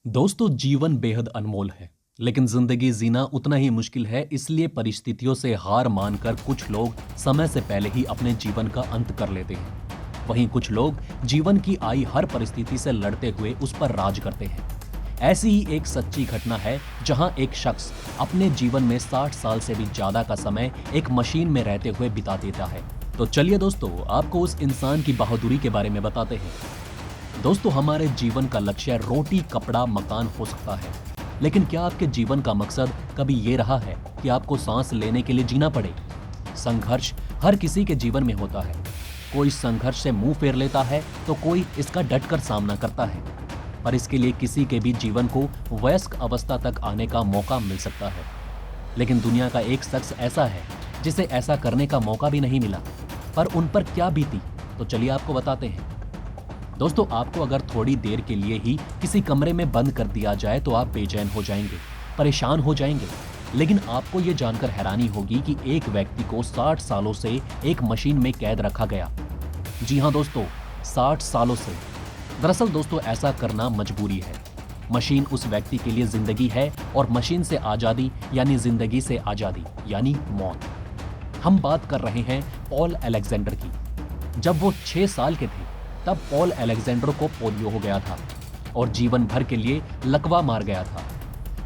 दोस्तों, जीवन बेहद अनमोल है, लेकिन जिंदगी जीना उतना ही मुश्किल है। इसलिए परिस्थितियों से हार मानकर कुछ लोग समय से पहले ही अपने जीवन का अंत कर लेते हैं। वहीं कुछ लोग जीवन की आई हर परिस्थिति से लड़ते हुए उस पर राज करते हैं। ऐसी ही एक सच्ची घटना है जहां एक शख्स अपने जीवन में 60 साल से भी ज्यादा का समय एक मशीन में रहते हुए बिता देता है। तो चलिए दोस्तों, आपको उस इंसान की बहादुरी के बारे में बताते हैं। दोस्तों, हमारे जीवन का लक्ष्य रोटी, कपड़ा, मकान हो सकता है, लेकिन क्या आपके जीवन का मकसद कभी ये रहा है कि आपको सांस लेने के लिए जीना पड़े? संघर्ष हर किसी के जीवन में होता है। कोई संघर्ष से मुंह फेर लेता है तो कोई इसका डटकर सामना करता है, पर इसके लिए किसी के भी जीवन को वयस्क अवस्था तक आने का मौका मिल सकता है। लेकिन दुनिया का एक शख्स ऐसा है जिसे ऐसा करने का मौका भी नहीं मिला, पर उन पर क्या बीती, तो चलिए आपको बताते हैं। दोस्तों, आपको अगर थोड़ी देर के लिए ही किसी कमरे में बंद कर दिया जाए तो आप बेचैन हो जाएंगे, परेशान हो जाएंगे। लेकिन आपको ये जानकर हैरानी होगी कि एक व्यक्ति को 60 सालों से एक मशीन में कैद रखा गया। जी हाँ दोस्तों, 60 सालों से। दरअसल दोस्तों, ऐसा करना मजबूरी है। मशीन उस व्यक्ति के लिए जिंदगी है और मशीन से आजादी यानी जिंदगी से आजादी यानी मौत। हम बात कर रहे हैं पॉल अलेक्जेंडर की। जब वो 6 साल के थे तब पॉल अलेक्जेंडर को पोलियो हो गया था और जीवन भर के लिए लकवा मार गया था।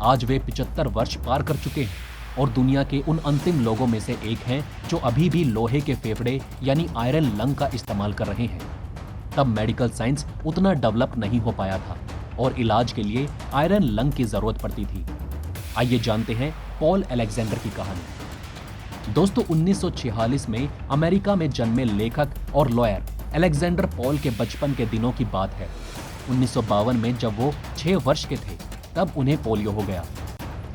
आज वे 75 वर्ष पार कर चुके हैं और दुनिया के उन अंतिम लोगों में से एक हैं जो अभी भी लोहे के फेफड़े यानी आयरन लंग का इस्तेमाल कर रहे हैं। तब मेडिकल साइंस उतना डेवलप नहीं हो पाया था और इलाज के लिए आयरन लंग की जरूरत पड़ती थी। आइए जानते हैं पॉल अलेक्जेंडर की कहानी। दोस्तों, 1946 में अमेरिका में जन्मे लेखक और लॉयर अलेक्जेंडर पॉल के बचपन के दिनों की बात है। 1952 में जब वो 6 वर्ष के थे तब उन्हें पोलियो हो गया।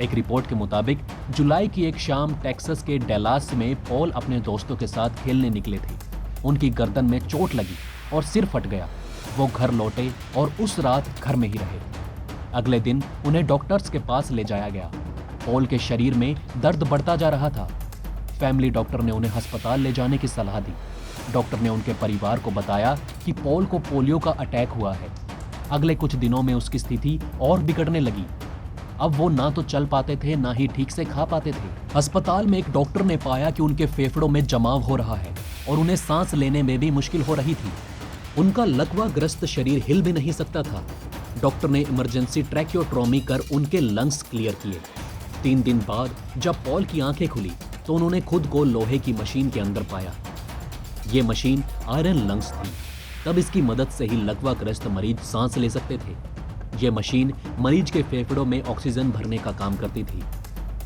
एक रिपोर्ट के मुताबिक जुलाई की एक शाम टेक्सास के डेलास में पॉल अपने दोस्तों के साथ खेलने निकले थे। उनकी गर्दन में चोट लगी और सिर फट गया। वो घर लौटे और उस रात घर में ही रहे। अगले दिन उन्हें डॉक्टर्स के पास ले जाया गया। पॉल के शरीर में दर्द बढ़ता जा रहा था। फैमिली डॉक्टर ने उन्हें अस्पताल ले जाने की सलाह दी। डॉक्टर ने उनके परिवार को बताया कि पॉल को पोलियो का अटैक हुआ है। अगले कुछ दिनों में उसकी स्थिति और बिगड़ने लगी। अब वो ना तो चल पाते थे, ना ही ठीक से खा पाते थे। अस्पताल में एक डॉक्टर ने पाया कि उनके फेफड़ों में जमाव हो रहा है और उन्हें सांस लेने में भी मुश्किल हो रही थी। उनका लकवाग्रस्त शरीर हिल भी नहीं सकता था। डॉक्टर ने इमरजेंसी ट्रैकियोटोमी कर उनके लंग्स क्लियर किए। 3 दिन बाद जब पॉल की आंखें खुली तो उन्होंने खुद को लोहे की मशीन के अंदर पाया। ये मशीन आयरन लंग्स थी। तब इसकी मदद से ही लकवाग्रस्त मरीज सांस ले सकते थे। ये मशीन मरीज के फेफड़ों में ऑक्सीजन भरने का काम करती थी।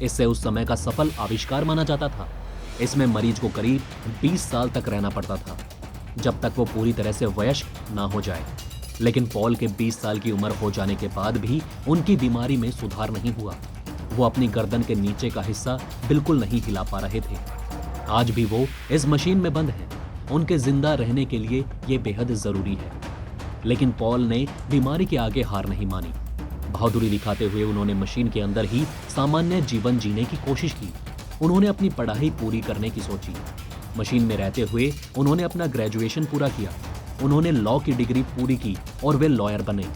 इससे उस समय का सफल आविष्कार माना जाता था। इसमें मरीज को करीब 20 साल तक रहना पड़ता था, जब तक वो पूरी तरह से वयस्क ना हो जाए। लेकिन पॉल के 20 साल की उम्र हो जाने के बाद भी उनकी बीमारी में सुधार नहीं हुआ। वो अपनी गर्दन के नीचे का हिस्सा बिल्कुल नहीं हिला पा रहे थे। आज भी वो इस मशीन में बंद हैं। उनके जिंदा रहने के लिए ये बेहद जरूरी है। लेकिन पॉल ने बीमारी के आगे हार नहीं मानी। बहादुरी दिखाते हुए उन्होंने मशीन के अंदर ही सामान्य जीवन जीने की कोशिश की। उन्होंने अपनी पढ़ाई पूरी करने की सोची। मशीन में रहते हुए उन्होंने अपना ग्रेजुएशन पूरा किया। उन्होंने लॉ की डिग्री पूरी की और वे लॉयर बने।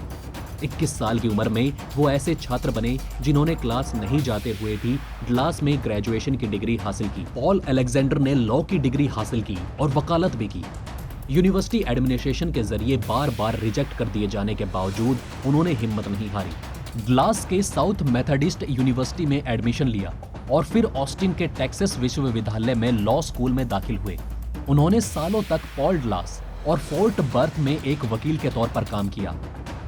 21 साल की उम्र में वो ऐसे छात्र बने जिन्होंने क्लास नहीं जाते हुए भी ग्लास में ग्रेजुएशन की डिग्री हासिल की। पॉल अलेक्जेंडर ने लॉ की डिग्री हासिल की और वकालत भी की। यूनिवर्सिटी एडमिनिस्ट्रेशन के जरिए बार बार रिजेक्ट कर दिए जाने के बावजूद उन्होंने हिम्मत नहीं हारी। ग्लास के साउथ मेथडिस्ट यूनिवर्सिटी में एडमिशन लिया और फिर ऑस्टिन के टेक्सास विश्वविद्यालय में लॉ स्कूल में दाखिल हुए। उन्होंने सालों तक पॉल ग्लास और फोर्ट बर्थ में एक वकील के तौर पर काम किया।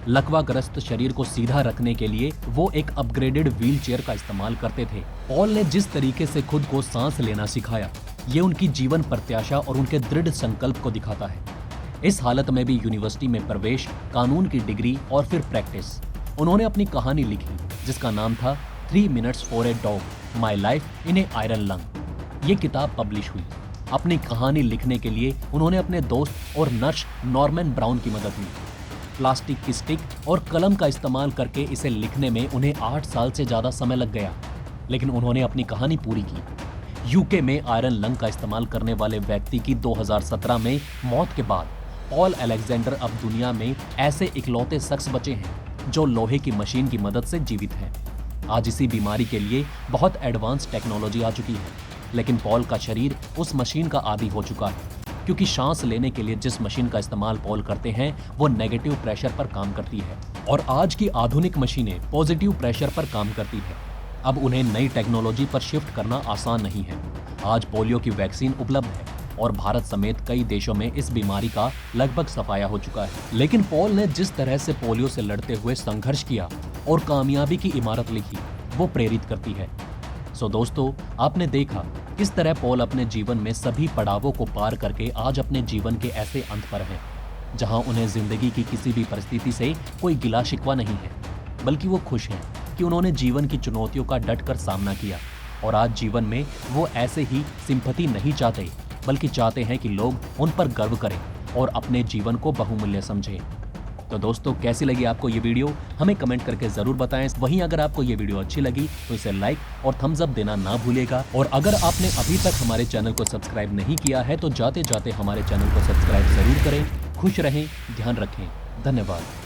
लकवाग्रस्त शरीर को सीधा रखने के लिए वो एक अपग्रेडेड व्हीलचेयर का इस्तेमाल करते थे। पॉल ने जिस तरीके से खुद को सांस लेना सिखाया, ये उनकी जीवन प्रत्याशा और उनके दृढ़ संकल्प को दिखाता है। इस हालत में भी यूनिवर्सिटी में प्रवेश, कानून की डिग्री और फिर प्रैक्टिस। उन्होंने अपनी कहानी लिखी जिसका नाम था 3 Minutes for a Dog, my life in A iron lung. ये किताब पब्लिश हुई। अपनी कहानी लिखने के लिए उन्होंने अपने दोस्त और नर्स नॉर्मन ब्राउन की मदद ली। प्लास्टिक की स्टिक और कलम का इस्तेमाल करके इसे लिखने में उन्हें 8 साल से ज्यादा समय लग गया, लेकिन उन्होंने अपनी कहानी पूरी की। यूके में आयरन लंग का इस्तेमाल करने वाले व्यक्ति की 2017 में मौत के बाद पॉल अलेक्जेंडर अब दुनिया में ऐसे इकलौते शख्स बचे हैं जो लोहे की मशीन की मदद से जीवित है। आज इसी बीमारी के लिए बहुत एडवांस टेक्नोलॉजी आ चुकी है, लेकिन पॉल का शरीर उस मशीन का आदी हो चुका है, क्योंकि सांस लेने के लिए जिस मशीन का इस्तेमाल पॉल करते हैं वो नेगेटिव प्रेशर पर काम करती है और आज की आधुनिक मशीनें पॉजिटिव प्रेशर पर काम करती है। अब उन्हें नई टेक्नोलॉजी पर शिफ्ट करना आसान नहीं है। आज पोलियो की वैक्सीन उपलब्ध है और भारत समेत कई देशों में इस बीमारी का लगभग सफाया हो चुका है। लेकिन पॉल ने जिस तरह से पोलियो से लड़ते हुए संघर्ष किया और कामयाबी की इमारत लिखी, वो प्रेरित करती है। सो दोस्तों, आपने देखा किस तरह पॉल अपने जीवन में सभी पड़ावों को पार करके आज अपने जीवन के ऐसे अंत पर हैं, जहां उन्हें जिंदगी की किसी भी परिस्थिति से कोई गिला शिकवा नहीं है, बल्कि वो खुश हैं कि उन्होंने जीवन की चुनौतियों का डटकर सामना किया और आज जीवन में वो ऐसे ही सिंपैथी नहीं चाहते, बल्कि चाहते हैं कि लोग उन पर गर्व करें और अपने जीवन को बहुमूल्य समझें। तो दोस्तों, कैसी लगी आपको ये वीडियो हमें कमेंट करके जरूर बताएं। वहीं अगर आपको ये वीडियो अच्छी लगी तो इसे लाइक और थम्स अप देना ना भूलिएगा। और अगर आपने अभी तक हमारे चैनल को सब्सक्राइब नहीं किया है तो जाते जाते हमारे चैनल को सब्सक्राइब जरूर करें। खुश रहें, ध्यान रखें, धन्यवाद।